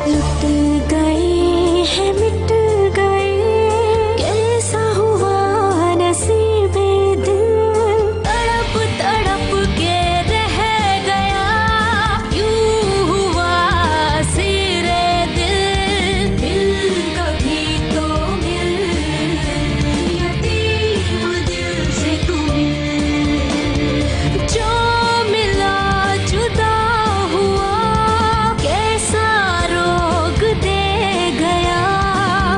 लुट गए हैं मिट गए, कैसा हुआ नसीबे दिल, तड़प तड़प के रह गया, यूं हुआ सिरे दिल। मिल कभी तो मिल, यतीम दिल से तू मिल, जो मिला जुदा हुआ, कैसा रोग दे गया,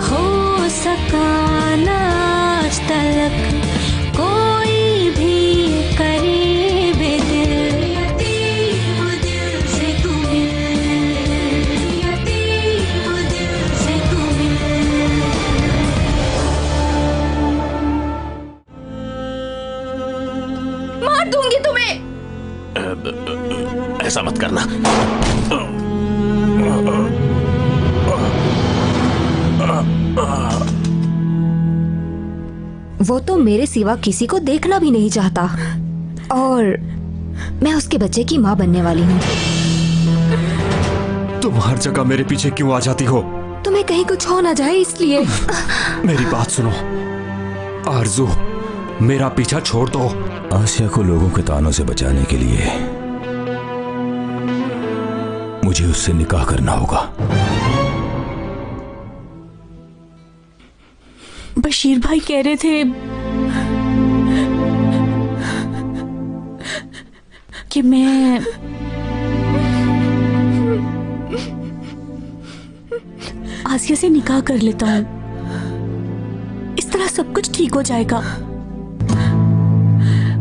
हो सका ना आज तलक कोई भी करीब दिल। यतीम दिल से तू मिल, यतीम दिल से तू मिल। मार दूंगी तुम्हें। ऐसा मत करना। वो तो मेरे सिवा किसी को देखना भी नहीं चाहता, और मैं उसके बच्चे की माँ बनने वाली हूँ। तुम हर जगह मेरे पीछे क्यों आ जाती हो? तुम्हें कहीं कुछ हो ना जाए इसलिए। मेरी बात सुनो आरजू, मेरा पीछा छोड़ दो। आसिया को लोगों के तानों से बचाने के लिए मुझे उससे निकाह करना होगा। बशीर भाई कह रहे थे कि मैं आसिया से निकाह कर लेता हूँ, इस तरह सब कुछ ठीक हो जाएगा।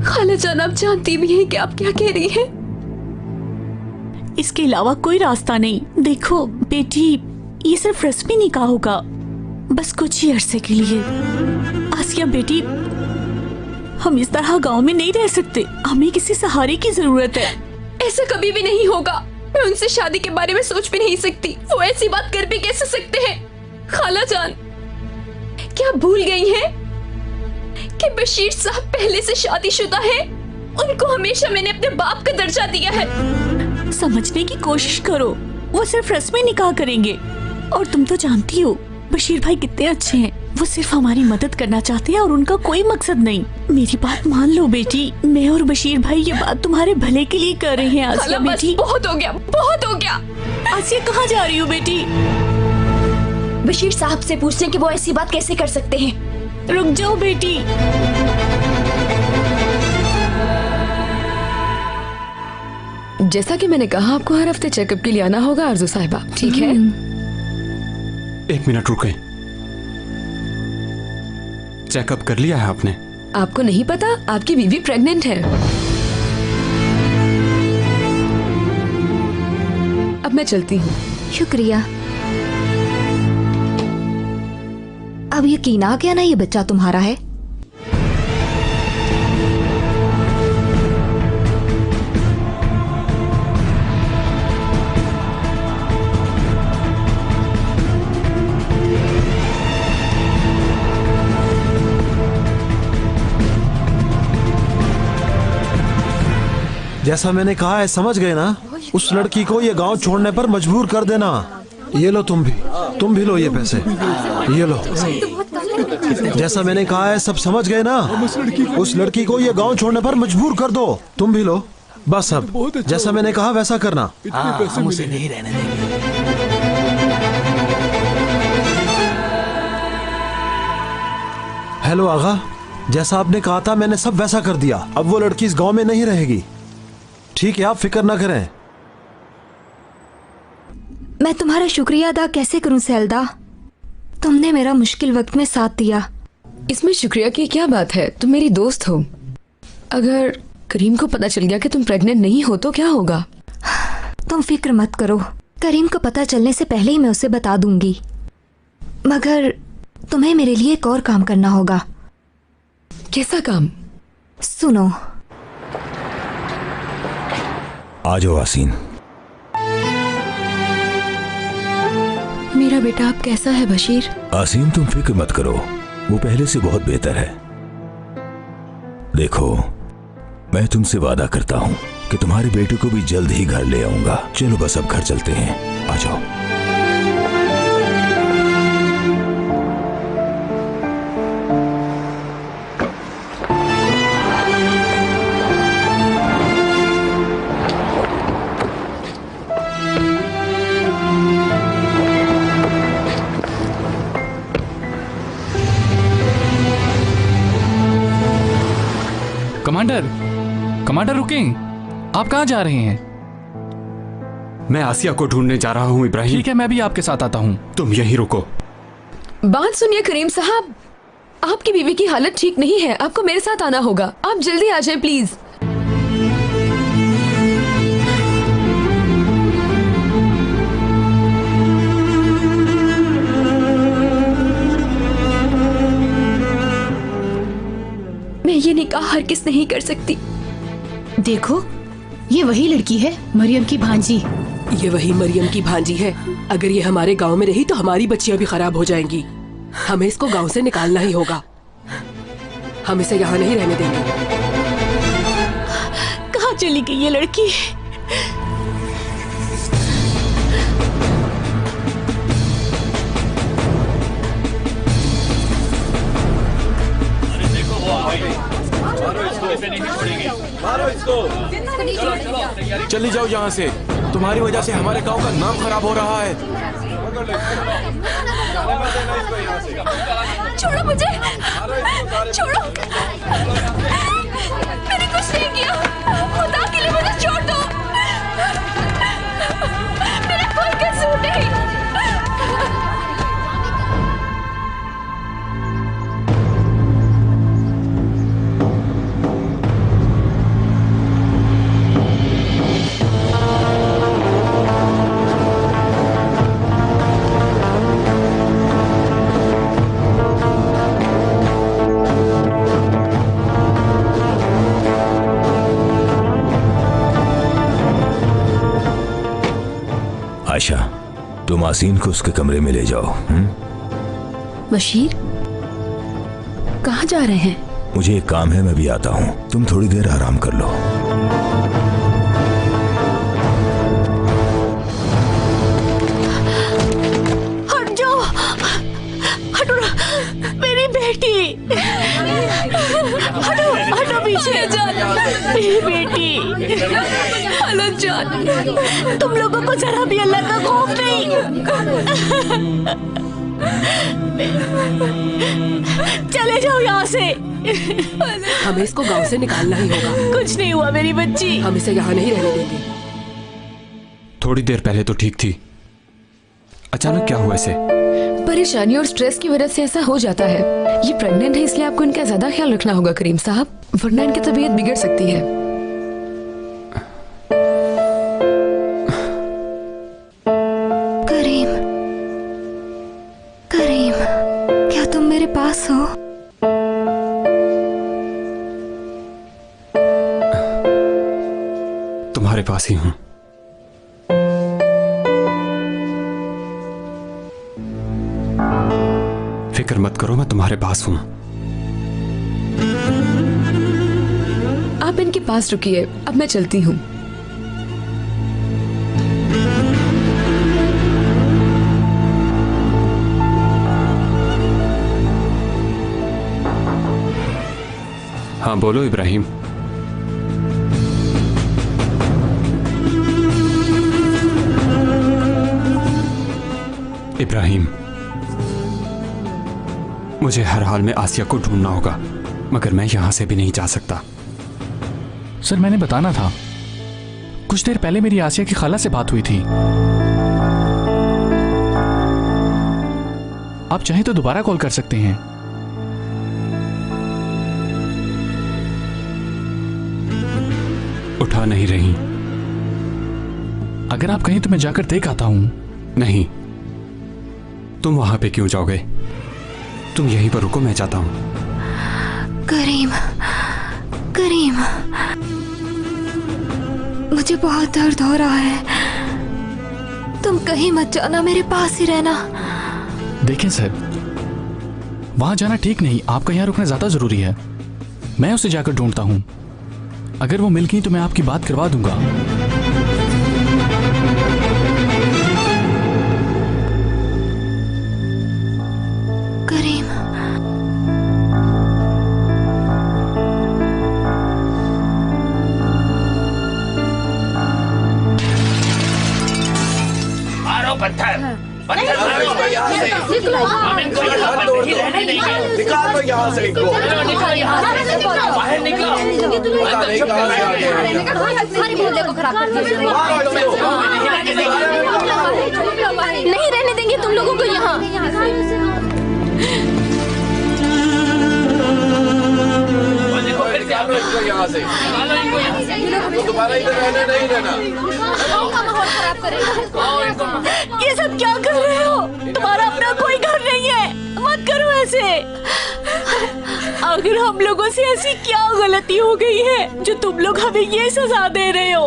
खाला जान, आप जानती भी हैं कि आप क्या कह रही हैं। इसके अलावा कोई रास्ता नहीं। देखो बेटी, ये सिर्फ रस्मी निकाह होगा, बस कुछ ही अरसे के लिए। आसिया बेटी, हम इस तरह गांव में नहीं रह सकते, हमें किसी सहारे की जरूरत है। ऐसा कभी भी नहीं होगा। मैं उनसे शादी के बारे में सोच भी नहीं सकती। वो ऐसी बात कर भी कैसे सकते हैं। खाला जान, क्या भूल गई हैं कि बशीर साहब पहले से शादीशुदा है। उनको हमेशा मैंने अपने बाप का दर्जा दिया है। समझने की कोशिश करो, वो सिर्फ रस्मी निकाह करेंगे। और तुम तो जानती हो बशीर भाई कितने अच्छे हैं। वो सिर्फ हमारी मदद करना चाहते हैं और उनका कोई मकसद नहीं। मेरी बात मान लो बेटी, मैं और बशीर भाई ये बात तुम्हारे भले के लिए कर रहे हैं। आसिया बेटी, बहुत हो गया, बहुत हो गया। आसिया कहाँ जा रही हो बेटी? बशीर साहब से पूछते हैं कि वो ऐसी बात कैसे कर सकते हैं। रुक जाओ बेटी। जैसा कि मैंने कहा, आपको हर हफ्ते चेकअप के लिए आना होगा आरजू साहिबा, ठीक है? एक मिनट रुकें। चेकअप कर लिया है आपने? आपको नहीं पता, आपकी बीवी प्रेग्नेंट है। अब मैं चलती हूँ। शुक्रिया। अब यकीन आ गया ना, ये बच्चा तुम्हारा है। जैसा मैंने कहा है, समझ गए ना? उस लड़की को ये गांव छोड़ने पर मजबूर कर देना। ये लो, तुम भी लो ये पैसे, ये लो। जैसा मैंने कहा है, सब समझ गए ना? उस लड़की को ये गांव छोड़ने पर मजबूर कर दो। तुम भी लो, बस अब जैसा मैंने कहा वैसा करना। हम उसे नहीं रहने देंगे। हेलो आगा, जैसा आपने कहा था मैंने सब वैसा कर दिया। अब वो लड़की इस गांव में नहीं रहेगी, ठीक है? आप फिक्र ना करें। मैं तुम्हारा शुक्रिया अदा कैसे करूं सैलदा? तुमने मेरा मुश्किल वक्त में साथ दिया। इसमें शुक्रिया की क्या बात है? तुम मेरी दोस्त हो। अगर करीम को पता चल गया कि तुम प्रेग्नेंट नहीं हो तो क्या होगा? तुम फिक्र मत करो, करीम को पता चलने से पहले ही मैं उसे बता दूंगी। मगर तुम्हें मेरे लिए एक और काम करना होगा। कैसा काम? सुनो। आ जाओ आसीन। मेरा बेटा अब कैसा है बशीर? आसीन, तुम फिक्र मत करो, वो पहले से बहुत बेहतर है। देखो, मैं तुमसे वादा करता हूँ कि तुम्हारे बेटे को भी जल्द ही घर ले आऊंगा। चलो बस अब घर चलते हैं, आ जाओ। कमांडर, कमांडर रुकें। आप कहाँ जा रहे हैं? मैं आसिया को ढूंढने जा रहा हूँ इब्राहिम। ठीक है, मैं भी आपके साथ आता हूँ। तुम यहीं रुको। बात सुनिए करीम साहब, आपकी बीवी की हालत ठीक नहीं है, आपको मेरे साथ आना होगा। आप जल्दी आ जाएं प्लीज। मैं ये निकाह हरगिज़ नहीं कर सकती। देखो, ये वही लड़की है, मरियम की भांजी। ये वही मरियम की भांजी है। अगर ये हमारे गांव में रही तो हमारी बच्चियां भी खराब हो जाएंगी। हमें इसको गांव से निकालना ही होगा। हम इसे यहाँ नहीं रहने देंगे। कहाँ चली गई ये लड़की? चली जाओ यहाँ से। तुम्हारी वजह से हमारे गांव का नाम खराब हो रहा है। छोड़ो मुझे, छोड़ो। मैंने कुछ नहीं किया, खुदा के लिए मुझे छोड़ दो। मेरा कोई कसूर नहीं। आयशा, तुम आसीन को उसके कमरे में ले जाओ। बशीर, कहाँ जा रहे हैं? मुझे एक काम है, मैं भी आता हूँ। तुम थोड़ी देर आराम कर लो। हट जाओ, हटो, मेरी बेटी। हटो, हटो पीछे। मेरी बेटी। हालत जान, तुम लोगों को जरा भी अल्लाह का खौफ नहीं। चले जाओ यहाँ से। हमें इसको गांव से निकालना ही होगा। कुछ नहीं हुआ मेरी बच्ची। हम इसे यहाँ नहीं रहने देंगे। थोड़ी देर पहले तो ठीक थी, अचानक क्या हुआ इसे? परेशानी और स्ट्रेस की वजह से ऐसा हो जाता है। ये प्रेग्नेंट है, इसलिए आपको इनका ज्यादा ख्याल रखना होगा करीम साहब, वरना इनकी तबीयत बिगड़ सकती है। करीम, करीम, क्या तुम मेरे पास हो? तुम्हारे पास ही हूं। फिक्र मत करो, मैं तुम्हारे पास हूं। आप इनके पास रुकिए, अब मैं चलती हूँ। हाँ बोलो इब्राहिम। इब्राहिम, मुझे हर हाल में आसिया को ढूंढना होगा, मगर मैं यहां से भी नहीं जा सकता। सर, मैंने बताना था। कुछ देर पहले मेरी आसिया की खाला से बात हुई थी। आप चाहें तो दोबारा कॉल कर सकते हैं। उठा नहीं रही। अगर आप कहें तो मैं जाकर देख आता हूं। नहीं, तुम वहां पे क्यों जाओगे? तुम यहीं पर रुको, मैं जाता हूं। करीम, करीम, मुझे बहुत दर्द हो रहा है। तुम कहीं मत जाना, मेरे पास ही रहना। देखें सर, वहां जाना ठीक नहीं, आपका यहां रुकना ज्यादा जरूरी है। मैं उसे जाकर ढूंढता हूं। अगर वो मिल गई तो मैं आपकी बात करवा दूंगा। करीम, मारो पत्थर, निकालो यहाँ से इनको। बाहर निकलो। नहीं रहने देंगे तुम लोगों को यहाँ। निकालो इनको यहाँ से। तो दोबारा इधर रहने नहीं देना। ये सब क्या कर रहे हो? तुम्हारा अपना कोई घर नहीं है, मत करो ऐसे। अगर हम लोगों से ऐसी क्या गलती हो गई है जो तुम लोग हमें ये सजा दे रहे हो?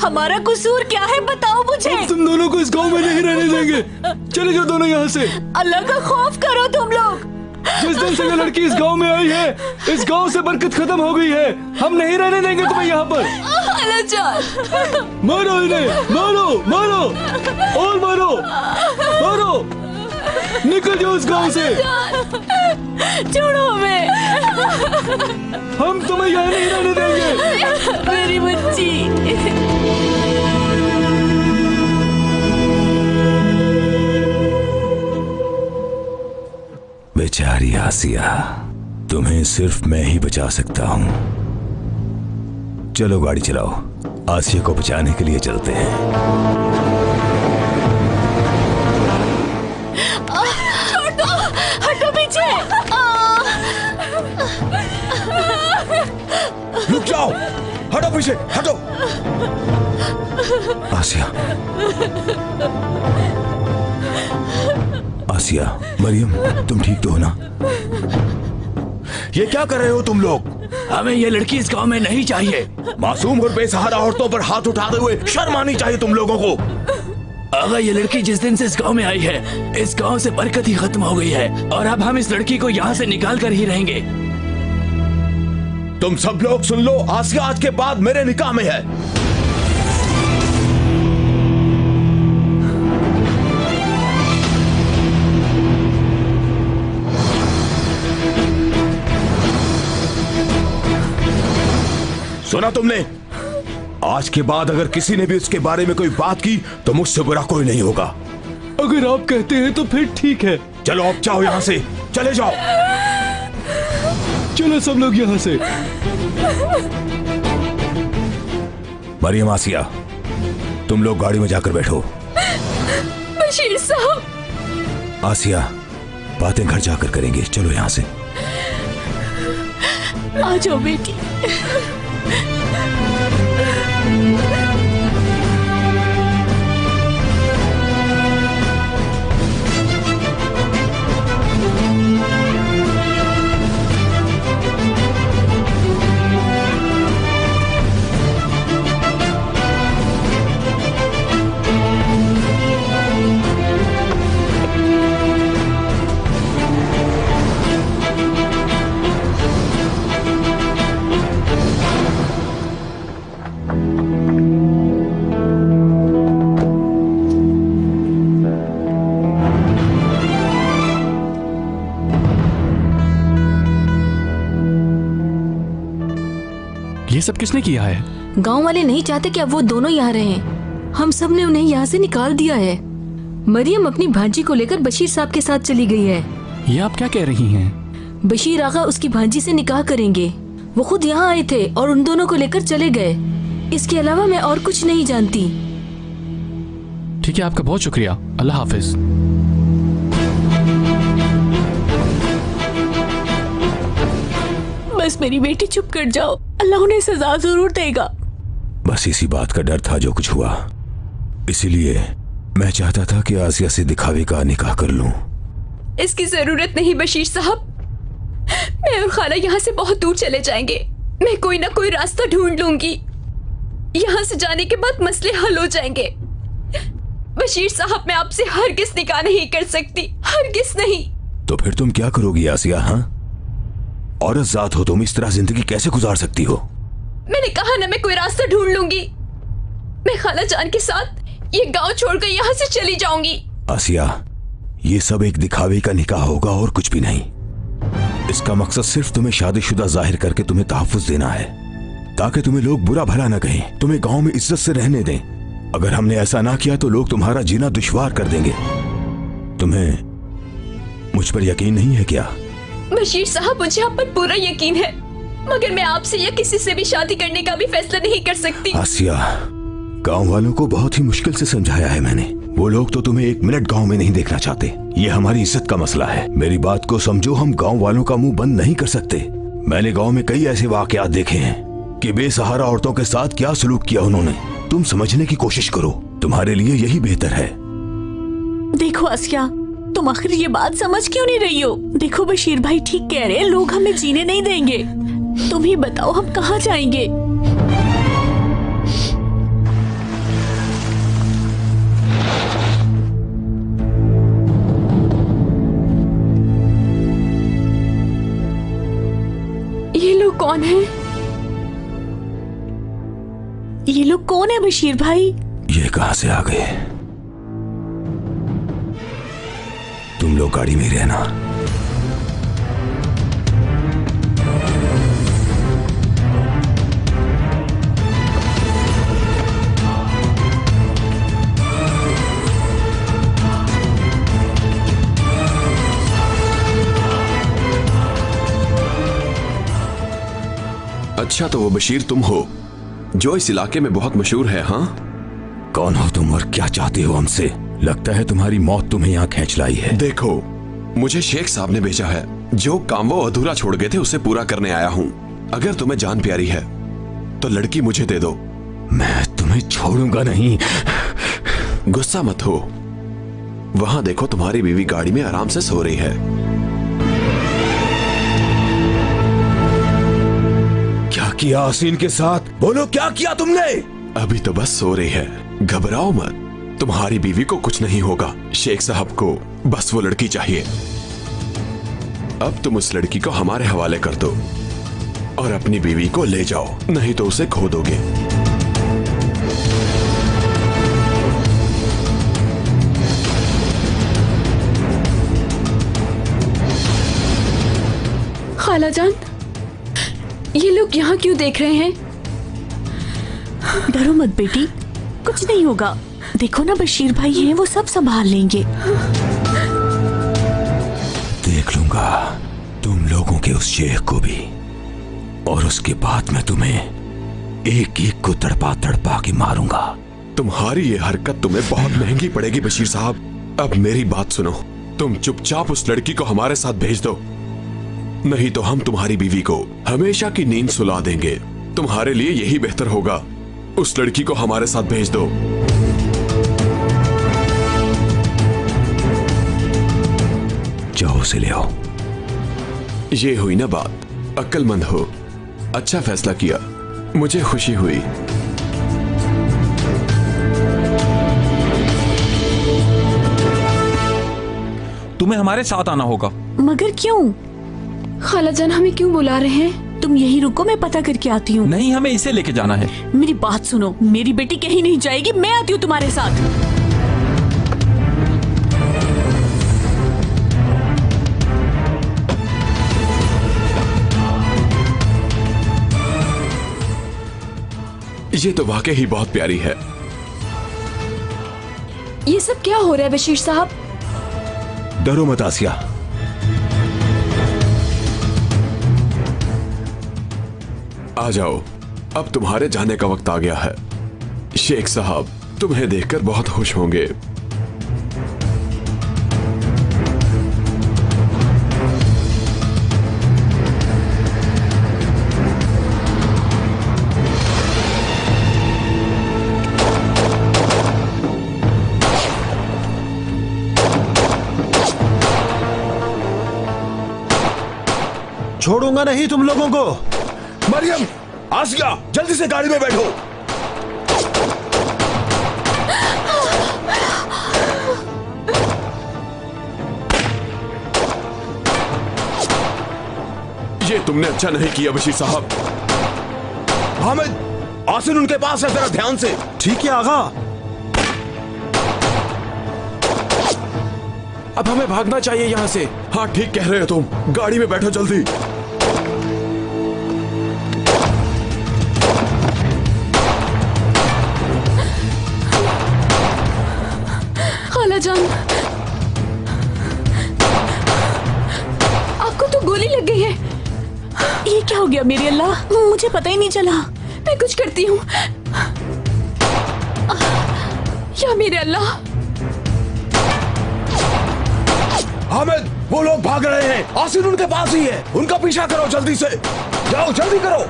हमारा कसूर क्या है बताओ मुझे। तुम दोनों को इस गांव में नहीं रहने देंगे। चले जाओ दोनों यहाँ से। अल्लाह का खौफ करो तुम लोग। जिस दिन से ये लड़की इस गांव में आई है, इस गांव से बरकत खत्म हो गई है। हम नहीं रहने देंगे तुम्हें यहाँ पर। मारो इन्हें, मारो मारो और मारो मारो। निकल जाओ इस गांव से। छोड़ो हमें। हम तुम्हें यहाँ नहीं रहने देंगे। मेरी बच्ची। बेचारी आसिया, तुम्हें सिर्फ मैं ही बचा सकता हूं। चलो गाड़ी चलाओ, आसिया को बचाने के लिए चलते हैं। छोड़ दो, हटो पीछे। रुक जाओ, हटो पीछे, हटो। आसिया, आसिया, मरियम, तुम ठीक तो हो ना? ये क्या कर रहे हो तुम लोग? हमें ये लड़की इस गांव में नहीं चाहिए। मासूम और बेसहारा औरतों पर हाथ उठाते हुए शर्म आनी चाहिए तुम लोगों को। अगर ये लड़की जिस दिन से इस गांव में आई है, इस गांव से बरकत ही खत्म हो गई है और अब हम इस लड़की को यहाँ से निकाल कर ही रहेंगे। तुम सब लोग सुन लो, आसिया आज के बाद मेरे निकाह में है। सुना तुमने? आज के बाद अगर किसी ने भी उसके बारे में कोई बात की तो मुझसे बुरा कोई नहीं होगा। अगर आप कहते हैं तो फिर ठीक है। चलो अब जाओ यहाँ से, चले जाओ। चलो सब लोग यहाँ से। मरियम, आसिया, तुम लोग गाड़ी में जाकर बैठो। बशीर साहब। आसिया, बातें घर जाकर करेंगे, चलो यहाँ से। आ जाओ बेटी। ये सब किसने किया है? गांव वाले नहीं चाहते कि अब वो दोनों यहाँ रहें। हम सब ने उन्हें यहाँ से निकाल दिया है। मरियम अपनी भांजी को लेकर बशीर साहब के साथ चली गई है। ये आप क्या कह रही हैं? बशीर आगा उसकी भांजी से निकाह करेंगे। वो खुद यहाँ आए थे और उन दोनों को लेकर चले गए। इसके अलावा मैं और कुछ नहीं जानती। ठीक है, आपका बहुत शुक्रिया। अल्लाह हाफिज। बस मेरी बेटी चुप कर जाओ, अल्लाह उन्हें सजा जरूर देगा। बस इसी बात का डर था जो कुछ हुआ, इसीलिए मैं चाहता था कि आसिया से दिखावे का निकाह कर लूं। इसकी जरूरत नहीं बशीर साहब। मैं और खाला यहाँ से बहुत दूर चले जाएंगे। मैं कोई ना कोई रास्ता ढूंढ लूंगी। यहाँ से जाने के बाद मसले हल हो जाएंगे। बशीर साहब, मैं आपसे हरगिज़ निकाह नहीं कर सकती, हरगिज़ नहीं। तो फिर तुम क्या करोगी आसिया? हाँ, औरत जात हो तुम, इस तरह जिंदगी कैसे गुजार सकती हो? मैंने कहा ना, मैं कोई रास्ता ढूंढ लूंगी। मैं खाला जान के साथ ये गांव छोड़कर यहाँ से चली जाऊंगी। आसिया, ये सब एक दिखावे का निकाह होगा और कुछ भी नहीं। इसका मकसद सिर्फ तुम्हें शादीशुदा जाहिर करके तुम्हें तहफ्फुज़ देना है, ताकि तुम्हें लोग बुरा भला न कहें, तुम्हें गांव में इज्जत से रहने दें। अगर हमने ऐसा ना किया तो लोग तुम्हारा जीना दुश्वार कर देंगे। तुम्हें मुझ पर यकीन नहीं है क्या? बशीर साहब, मुझे आप पर पूरा यकीन है, मगर मैं आपसे या किसी से भी शादी करने का भी फैसला नहीं कर सकती। आसिया, गांव वालों को बहुत ही मुश्किल से समझाया है मैंने। वो लोग तो तुम्हें एक मिनट गांव में नहीं देखना चाहते। ये हमारी इज्जत का मसला है। मेरी बात को समझो, हम गांव वालों का मुंह बंद नहीं कर सकते। मैंने गांव में कई ऐसे वाकयात देखे हैं कि बेसहारा औरतों के साथ क्या सलूक किया उन्होंने। तुम समझने की कोशिश करो, तुम्हारे लिए यही बेहतर है। देखो आसिया, तुम आखिर ये बात समझ क्यों नहीं रही हो? देखो बशीर भाई ठीक कह रहे हैं, लोग हमें जीने नहीं देंगे। तुम ही बताओ हम कहाँ जाएंगे? ये लोग कौन हैं? ये लोग कौन है बशीर भाई? ये कहां से आ गए? तुम लोग गाड़ी में रहना। अच्छा, तो वो बशीर तुम हो जो इस इलाके में बहुत मशहूर है? हाँ, कौन हो तुम और क्या चाहते हो हमसे? लगता है तुम्हारी मौत तुम्हें यहाँ खींच लाई है। देखो, मुझे शेख साहब ने भेजा है। जो काम वो अधूरा छोड़ गए थे उसे पूरा करने आया हूँ। अगर तुम्हें जान प्यारी है तो लड़की मुझे दे दो। मैं तुम्हें छोड़ूंगा नहीं। गुस्सा मत हो। वहां देखो, तुम्हारी बीवी गाड़ी में आराम से सो रही है। क्या किया आसीन के साथ? बोलो, क्या किया तुमने? अभी तो बस सो रही है, घबराओ मत। तुम्हारी बीवी को कुछ नहीं होगा। शेख साहब को बस वो लड़की चाहिए। अब तुम उस लड़की को हमारे हवाले कर दो और अपनी बीवी को ले जाओ, नहीं तो उसे खो दोगे। खालाजान, ये लोग यहाँ क्यों देख रहे हैं? डरो मत बेटी, कुछ नहीं होगा। देखो ना, बशीर भाई हैं, वो सब संभाल लेंगे। देख लूंगा तुम लोगों के उस शेख को भी, और उसके बाद मैं तुम्हें एक एक को तड़पा तड़पा के मारूंगा। तुम्हारी ये हरकत तुम्हें बहुत महंगी पड़ेगी बशीर साहब। अब मेरी बात सुनो, तुम चुपचाप उस लड़की को हमारे साथ भेज दो, नहीं तो हम तुम्हारी बीवी को हमेशा की नींद सुला देंगे। तुम्हारे लिए यही बेहतर होगा। उस लड़की को हमारे साथ भेज दो। जाओ, उसे ले आओ। ये हुई ना बात। अक्लमंद हो, अच्छा फैसला किया, मुझे खुशी हुई। तुम्हें हमारे साथ आना होगा। मगर क्यों? खालाजान, हमें क्यों बुला रहे हैं? तुम यही रुको, मैं पता करके आती हूँ। नहीं, हमें इसे लेके जाना है। मेरी बात सुनो, मेरी बेटी कहीं नहीं जाएगी, मैं आती हूँ तुम्हारे साथ। ये तो वाकई ही बहुत प्यारी है। ये सब क्या हो रहा है बशीर साहब? डरो मत आसिया। आ जाओ, अब तुम्हारे जाने का वक्त आ गया है। शेख साहब तुम्हें देखकर बहुत खुश होंगे। छोड़ूंगा नहीं तुम लोगों को। मरियम, आसिया, जल्दी से गाड़ी में बैठो। ये तुमने अच्छा नहीं किया बशीर साहब। हामिद, आसिन उनके पास है, जरा ध्यान से। ठीक है आगा। अब हमें भागना चाहिए यहाँ से। हाँ, ठीक कह रहे हो तुम। गाड़ी में बैठो जल्दी। खालाजान, लग गई है। ये क्या हो गया मेरे अल्लाह, मुझे पता ही नहीं चला। मैं कुछ करती हूँ। या मेरे अल्लाह। हामिद, वो लोग भाग रहे हैं। आसिन उनके पास ही है, उनका पीछा करो, जल्दी से जाओ, जल्दी करो।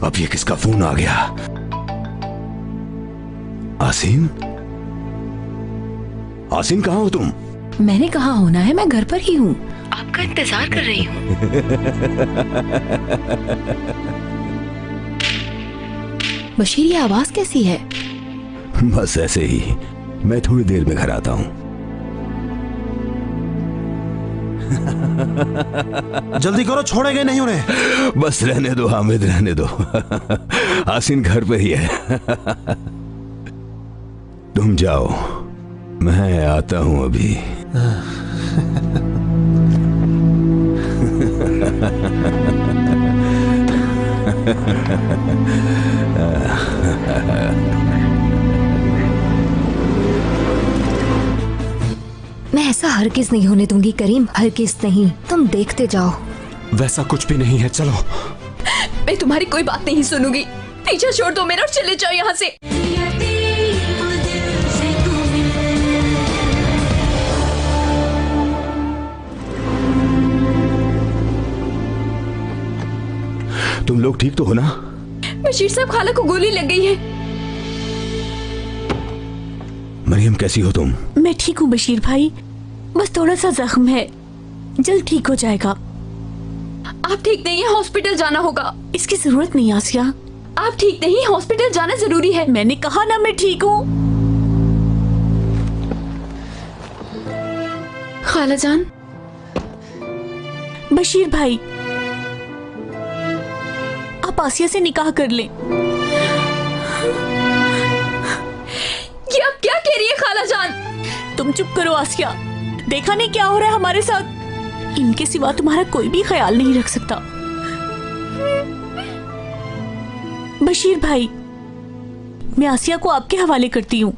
अब ये किसका फोन आ गया? आसिन, आसिन कहाँ हो तुम? मैंने कहाँ होना है, मैं घर पर ही हूँ। आपका इंतजार कर रही हूँ। बशीर, ये आवाज कैसी है? बस ऐसे ही, मैं थोड़ी देर में घर आता हूँ। जल्दी करो, छोड़ेंगे नहीं उन्हें। बस रहने दो हामिद, रहने दो। आसिन घर पे ही है। तुम जाओ, मैं आता हूं अभी। मैं ऐसा हरगिज नहीं होने दूंगी करीम, हरगिज नहीं। तुम देखते जाओ। वैसा कुछ भी नहीं है, चलो। मैं तुम्हारी कोई बात नहीं सुनूंगी। पीछा छोड़ दो मेरा और चले जाओ यहाँ से। तुम लोग ठीक तो हो ना? बशीर साहब, खाला को गोली लग गई है। मरियम, कैसी हो तुम? मैं ठीक हूँ बशीर भाई, बस थोड़ा सा जख्म है, जल्द ठीक हो जाएगा। आप ठीक नहीं है, हॉस्पिटल जाना होगा। इसकी जरूरत नहीं आसिया। आप ठीक नहीं, हॉस्पिटल जाना जरूरी है। मैंने कहा ना मैं ठीक हूँ। खाला जान। बशीर भाई, आप आसिया से निकाह कर लें। ये आप क्या कह रही है खाला जान? तुम चुप करो आसिया, देखा नहीं क्या हो रहा है हमारे साथ। इनके सिवा तुम्हारा कोई भी ख्याल नहीं रख सकता। बशीर भाई, मैं आसिया को आपके हवाले करती हूँ।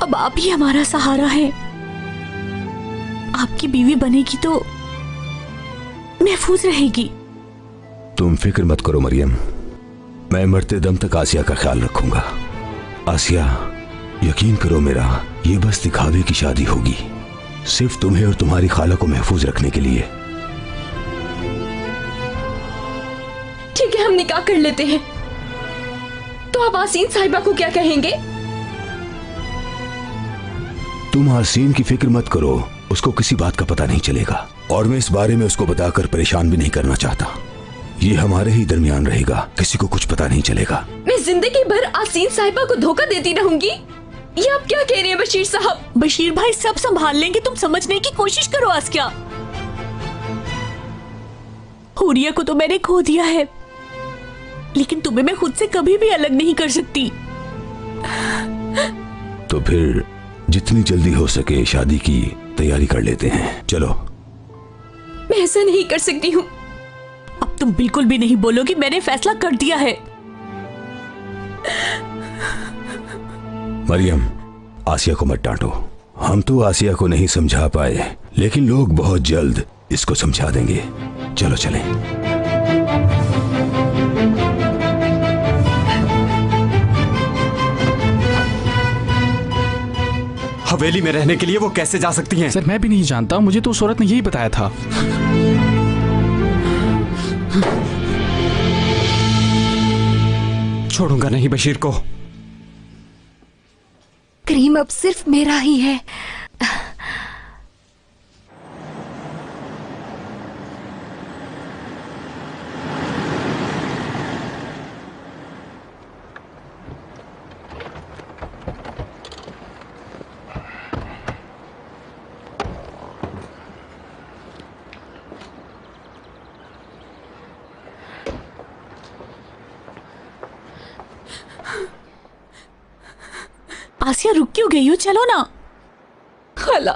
अब आप ही हमारा सहारा है। आपकी बीवी बनेगी तो महफूज रहेगी। तुम फिक्र मत करो मरियम, मैं मरते दम तक आसिया का ख्याल रखूंगा। आसिया, यकीन करो मेरा, ये बस दिखावे की शादी होगी, सिर्फ तुम्हें और तुम्हारी खाला को महफूज रखने के लिए। ठीक है, हम निकाह कर लेते हैं। तो आप आसीन साहिबा को क्या कहेंगे? तुम आसीन की फिक्र मत करो, उसको किसी बात का पता नहीं चलेगा, और मैं इस बारे में उसको बताकर परेशान भी नहीं करना चाहता। ये हमारे ही दरमियान रहेगा, किसी को कुछ पता नहीं चलेगा। मैं जिंदगी भर आसीन साहिबा को धोखा देती रहूंगी? ये आप क्या कह रहे हैं बशीर साहब? बशीर भाई, सब संभाल लेंगे, तुम समझने की कोशिश करो आसिया। हुरिया को तो मैंने खो दिया है, लेकिन तुम्हें मैं खुद से कभी भी अलग नहीं कर सकती। तो फिर जितनी जल्दी हो सके शादी की तैयारी कर लेते हैं, चलो। मैं ऐसा नहीं कर सकती हूँ। अब तुम बिल्कुल भी नहीं बोलोगी, मैंने फैसला कर दिया है। मरियम, आसिया को मत डांटो। हम तो आसिया को नहीं समझा पाए, लेकिन लोग बहुत जल्द इसको समझा देंगे। चलो चलें। हवेली में रहने के लिए वो कैसे जा सकती हैं? सर, मैं भी नहीं जानता, मुझे तो उस औरत ने यही बताया था। छोड़ूंगा नहीं बशीर को। करीम अब सिर्फ मेरा ही है। आसिया, रुक क्यों गई हो? चलो ना। खाला,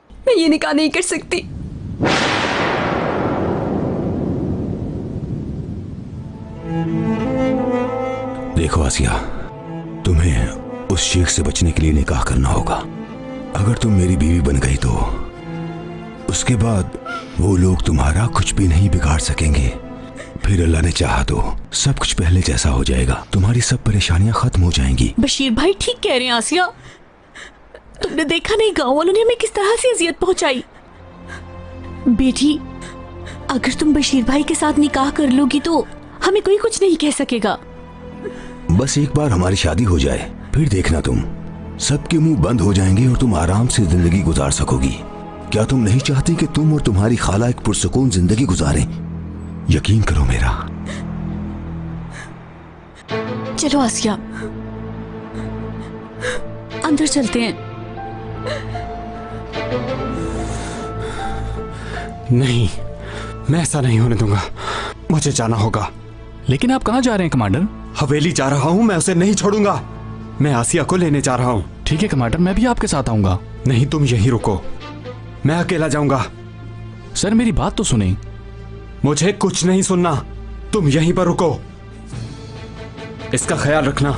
मैं ये निकाह नहीं कर सकती। देखो आसिया, तुम्हें उस शेख से बचने के लिए निकाह करना होगा। अगर तुम मेरी बीवी बन गई तो उसके बाद वो लोग तुम्हारा कुछ भी नहीं बिगाड़ सकेंगे। फिर अल्लाह ने चाहा तो सब कुछ पहले जैसा हो जाएगा, तुम्हारी सब परेशानियां खत्म हो जाएंगी। बशीर भाई ठीक कह रहे हैं आसिया। तुमने देखा नहीं गांव वालों ने हमें किस तरह से अजियत पहुंचाई। बेटी, अगर तुम बशीर भाई के साथ निकाह कर लोगी तो हमें कोई कुछ नहीं कह सकेगा। बस एक बार हमारी शादी हो जाए, फिर देखना तुम सबके मुंह बंद हो जाएंगे और तुम आराम से जिंदगी गुजार सकोगी। क्या तुम नहीं चाहती कि तुम और तुम्हारी खाला एक पुरसुकून जिंदगी गुजारें? यकीन करो मेरा। चलो आसिया, अंदर चलते हैं। नहीं, मैं ऐसा नहीं होने दूंगा। मुझे जाना होगा। लेकिन आप कहाँ जा रहे हैं कमांडर? हवेली जा रहा हूँ, मैं उसे नहीं छोड़ूंगा। मैं आसिया को लेने जा रहा हूँ। ठीक है कमांडर, मैं भी आपके साथ आऊंगा। नहीं, तुम यहीं रुको, मैं अकेला जाऊंगा। सर मेरी बात तो सुने। मुझे कुछ नहीं सुनना, तुम यहीं पर रुको। इसका ख्याल रखना।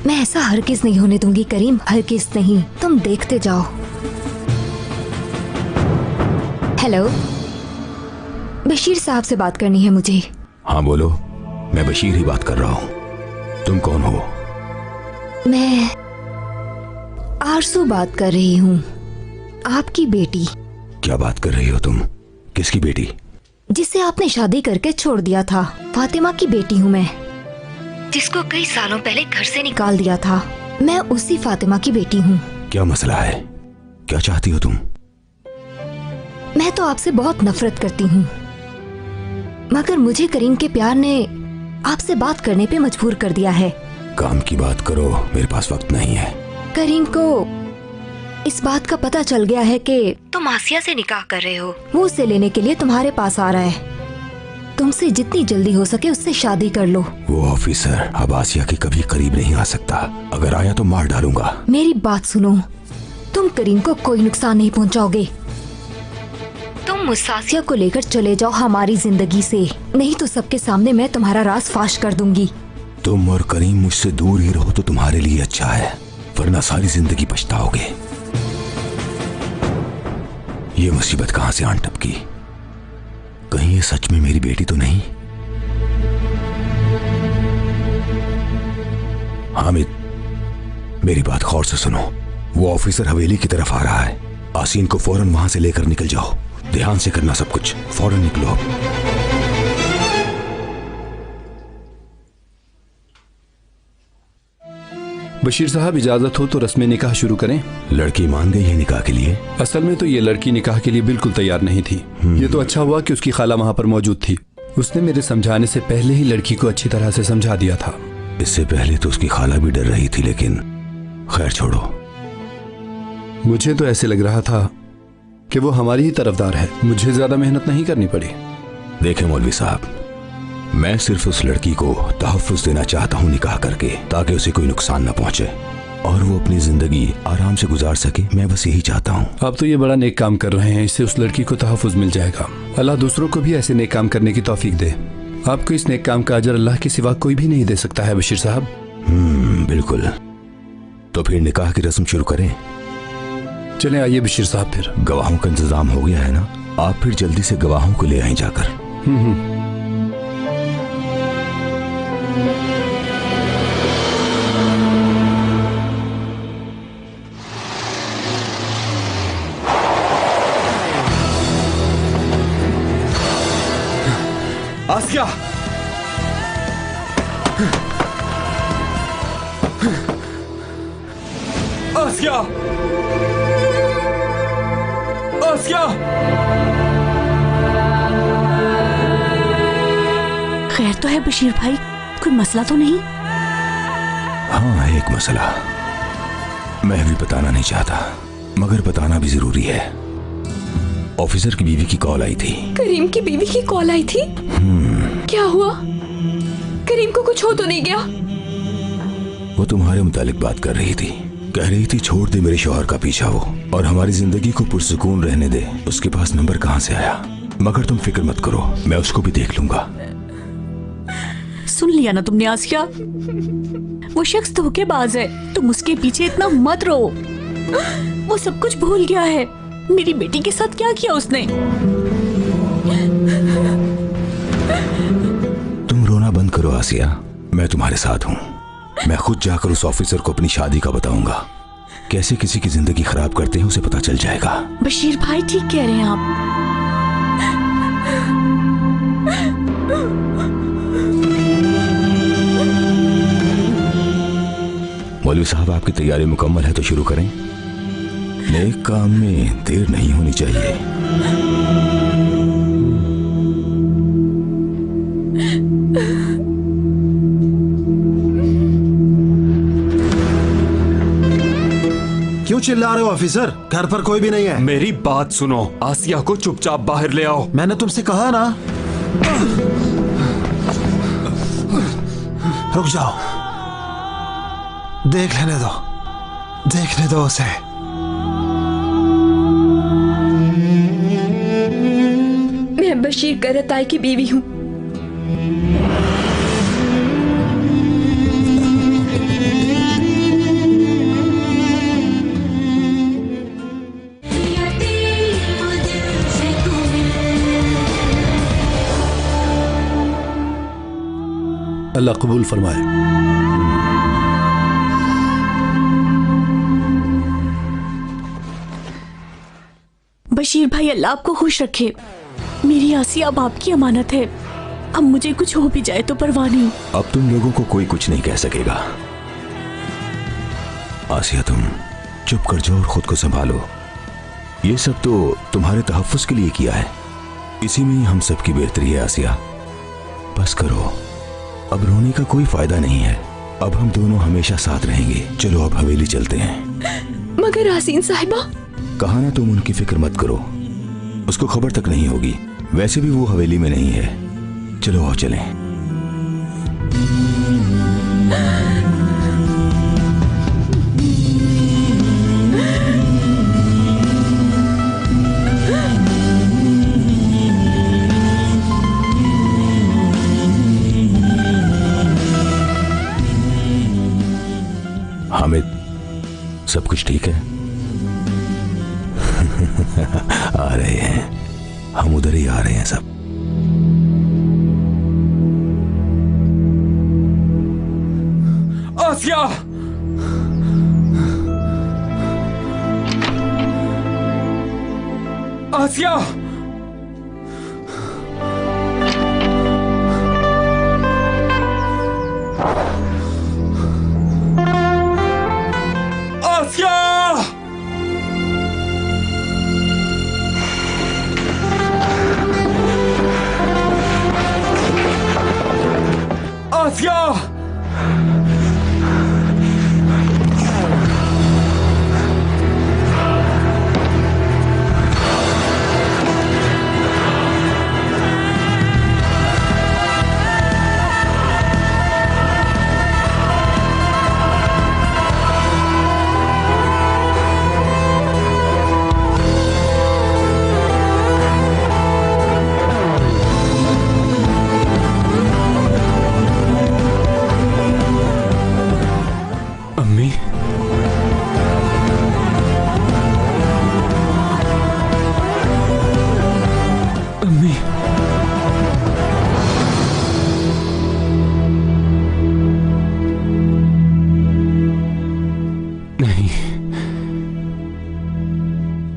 मैं ऐसा हरगिज नहीं होने दूंगी करीम, हरगिज नहीं। तुम देखते जाओ। हेलो, बशीर साहब से बात करनी है मुझे। हाँ बोलो, मैं बशीर ही बात कर रहा हूँ। तुम कौन हो? मैं आरसू बात कर रही हूँ, आपकी बेटी। क्या बात कर रही हो तुम? किसकी बेटी? जिसे आपने शादी करके छोड़ दिया था। फातिमा की बेटी हूँ मैं, जिसको कई सालों पहले घर से निकाल दिया था। मैं उसी फातिमा की बेटी हूँ। क्या मसला है? क्या चाहती हो तुम? मैं तो आपसे बहुत नफरत करती हूँ, मगर मुझे करीम के प्यार ने आपसे बात करने पे मजबूर कर दिया है। काम की बात करो, मेरे पास वक्त नहीं है। करीम को इस बात का पता चल गया है कि तुम आसिया से निकाह कर रहे हो। वो उसे लेने के लिए तुम्हारे पास आ रहा है। तुमसे जितनी जल्दी हो सके उससे शादी कर लो। वो ऑफिसर अब आसिया के कभी करीब नहीं आ सकता। अगर आया तो मार डालूंगा। मेरी बात सुनो, तुम करीम को कोई नुकसान नहीं पहुंचाओगे। तुम उस आसिया को लेकर चले जाओ हमारी जिंदगी से, नहीं तो सबके सामने मैं तुम्हारा राज फाश कर दूंगी। तुम और करीम मुझसे दूर ही रहो तो तुम्हारे लिए अच्छा है, वरना सारी जिंदगी पछताओगे। ये मुसीबत कहां से आन टपकी? कहीं ये सच में मेरी बेटी तो नहीं? हामिद, मेरी बात गौर से सुनो। वो ऑफिसर हवेली की तरफ आ रहा है। आसीन को फौरन वहां से लेकर निकल जाओ। ध्यान से करना सब कुछ। फौरन निकलो। बशीर साहब, इजाजत हो तो रस्म निकाह शुरू करें। लड़की मान गई है निकाह के लिए? असल में तो ये लड़की निकाह के लिए बिल्कुल तैयार नहीं थी। ये तो अच्छा हुआ कि उसकी खाला वहाँ पर मौजूद थी। उसने मेरे समझाने से पहले ही लड़की को अच्छी तरह से समझा दिया था। इससे पहले तो उसकी खाला भी डर रही थी, लेकिन खैर छोड़ो। मुझे तो ऐसे लग रहा था कि वो हमारी ही तरफदार है। मुझे ज्यादा मेहनत नहीं करनी पड़ी। देखें मौलवी साहब, मैं सिर्फ उस लड़की को तहफ्फुज़ देना चाहता हूँ निकाह करके, ताकि उसे कोई नुकसान न पहुंचे और वो अपनी जिंदगी आराम से गुजार सके। मैं बस यही चाहता हूँ। आप तो ये बड़ा नेक काम कर रहे हैं। इससे उस लड़की को तहफ्फुज़ मिल जाएगा। अल्लाह दूसरों को भी ऐसे नेक काम करने की तौफीक दे। आपको इस नेक काम का अजर अल्लाह के सिवा कोई भी नहीं दे सकता है बशीर साहब। बिल्कुल। तो फिर निकाह की रस्म शुरू करें। चलें, आइए बशीर साहब। फिर गवाहों का इंतजाम हो गया है ना? आप फिर जल्दी से गवाहों को ले आए जाकर। आसिया, आसिया, आसिया। खैर तो है बशीर भाई, कोई मसला तो नहीं? हाँ, एक मसला। मैं भी बताना नहीं चाहता, मगर बताना भी जरूरी है। ऑफिसर की बीवी की कॉल आई थी। करीम की बीवी की कॉल आई थी? क्या हुआ? करीम को कुछ हो तो नहीं गया? वो तुम्हारे मुतालिक बात कर रही थी। कह रही थी छोड़ दे मेरे शौहर का पीछा वो और हमारी जिंदगी को पुरसुकून रहने दे। उसके पास नंबर कहाँ से आया? मगर तुम फिक्र मत करो, मैं उसको भी देख लूंगा। सुन लिया ना तुमने आसिया, वो शख्स धोखेबाज है, तुम उसके पीछे इतना मत रो। वो सब कुछ भूल गया है। मेरी बेटी के साथ क्या किया उसने? तुम रोना बंद करो आसिया, मैं तुम्हारे साथ हूँ। मैं खुद जाकर उस ऑफिसर को अपनी शादी का बताऊंगा। कैसे किसी की जिंदगी खराब करते हैं उसे पता चल जाएगा। बशीर भाई ठीक कह रहे हैं आप। मौलवी साहब, आपकी तैयारी मुकम्मल है तो शुरू करें। नेक काम में देर नहीं होनी चाहिए। क्यों चिल्ला रहे हो ऑफिसर? घर पर कोई भी नहीं है। मेरी बात सुनो, आसिया को चुपचाप बाहर ले आओ। मैंने तुमसे कहा ना। रुक जाओ, देख लेने दो, देखने दो उसे। मैं बशीर करताई की बीवी हूँ। अल्लाह कबूल फरमाए। बशीर भाई, अल्लाह आपको खुश रखे। मेरी आसिया अब आपकी अमानत है। अब मुझे कुछ हो भी जाए तो परवाह नहीं। अब तुम लोगों को कोई कुछ नहीं कह सकेगा। आसिया, तुम चुप कर जाओ और खुद को संभालो। ये सब तो तुम्हारे तहफ्फुज़ के लिए किया है, इसी में ही हम सबकी बेहतरी है। आसिया, बस करो, अब रोने का कोई फायदा नहीं है। अब हम दोनों हमेशा साथ रहेंगे। चलो अब हवेली चलते हैं। मगर हसीन साहिबा। कहा ना, तुम उनकी फिक्र मत करो, उसको खबर तक नहीं होगी। वैसे भी वो हवेली में नहीं है। चलो आओ चलें। हामिद, सब कुछ ठीक है? आ रहे हैं, हम उधर ही आ रहे हैं सब। आसिया! आसिया! आसिया!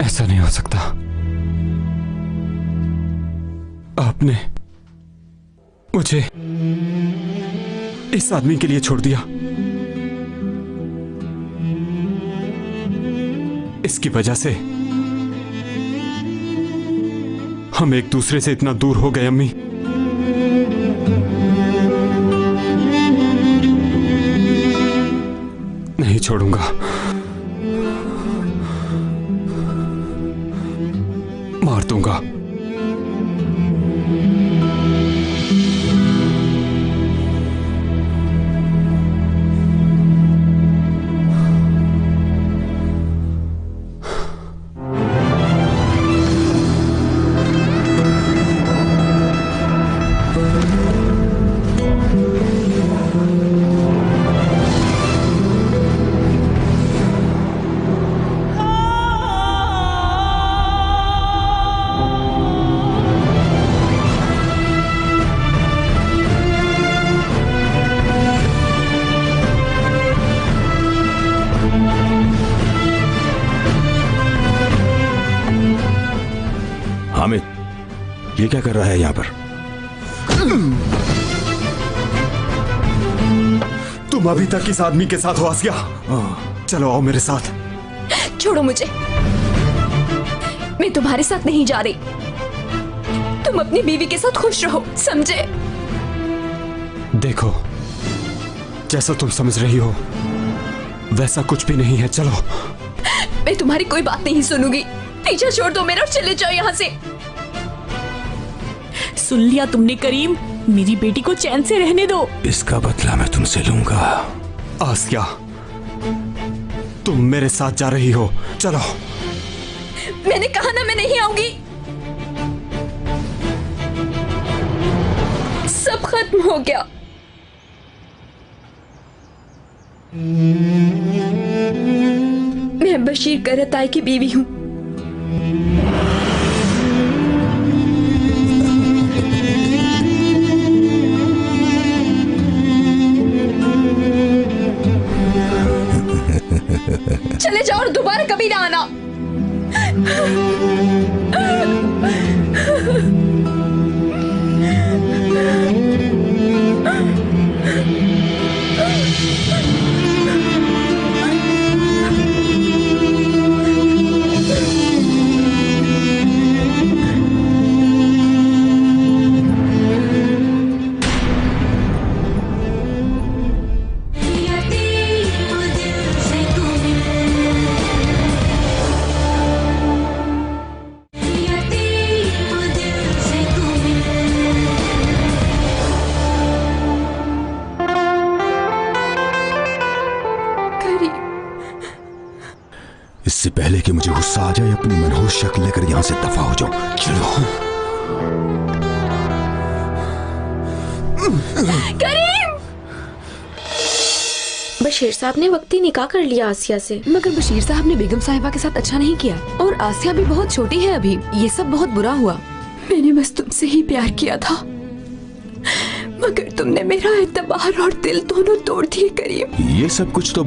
ऐसा नहीं हो सकता। आपने मुझे इस आदमी के लिए छोड़ दिया। इसकी वजह से हम एक दूसरे से इतना दूर हो गए। अम्मी, नहीं छोड़ूंगा, मार दूंगा। ये क्या कर रहा है यहाँ पर? तुम अभी तक इस आदमी के साथ हो आसिया। चलो आओ मेरे साथ। छोड़ो मुझे, मैं तुम्हारे साथ नहीं जा रही। तुम अपनी बीवी के साथ खुश रहो, समझे? देखो, जैसा तुम समझ रही हो वैसा कुछ भी नहीं है। चलो। मैं तुम्हारी कोई बात नहीं सुनूंगी। पीछा छोड़ दो मेरा और चले जाओ यहाँ से। सुन लिया तुमने करीम, मेरी बेटी को चैन से रहने दो। इसका बदला मैं तुमसे लूंगा। आसिया, तुम मेरे साथ जा रही हो, चलो। मैंने कहा ना मैं नहीं आऊंगी। सब खत्म हो गया। मैं बशीर करताई की बीवी हूं। चले जाओ और दोबारा कभी ना आना। इससे पहले कि मुझे गुस्सा आ जाए, अपनी मनहूस शक्ल लेकर यहां से दफा हो जाओ। चलो। करीम! बशीर साहब ने वक्ती निकाह कर लिया आसिया से। मगर बशीर साहब ने बेगम साहिबा के साथ अच्छा नहीं किया, और आसिया भी बहुत छोटी है अभी। ये सब बहुत बुरा हुआ। मैंने बस तुमसे ही प्यार किया था, मगर तुमने मेरा एतबार और दिल दोनों तोड़ दिए करीम। ये सब कुछ तो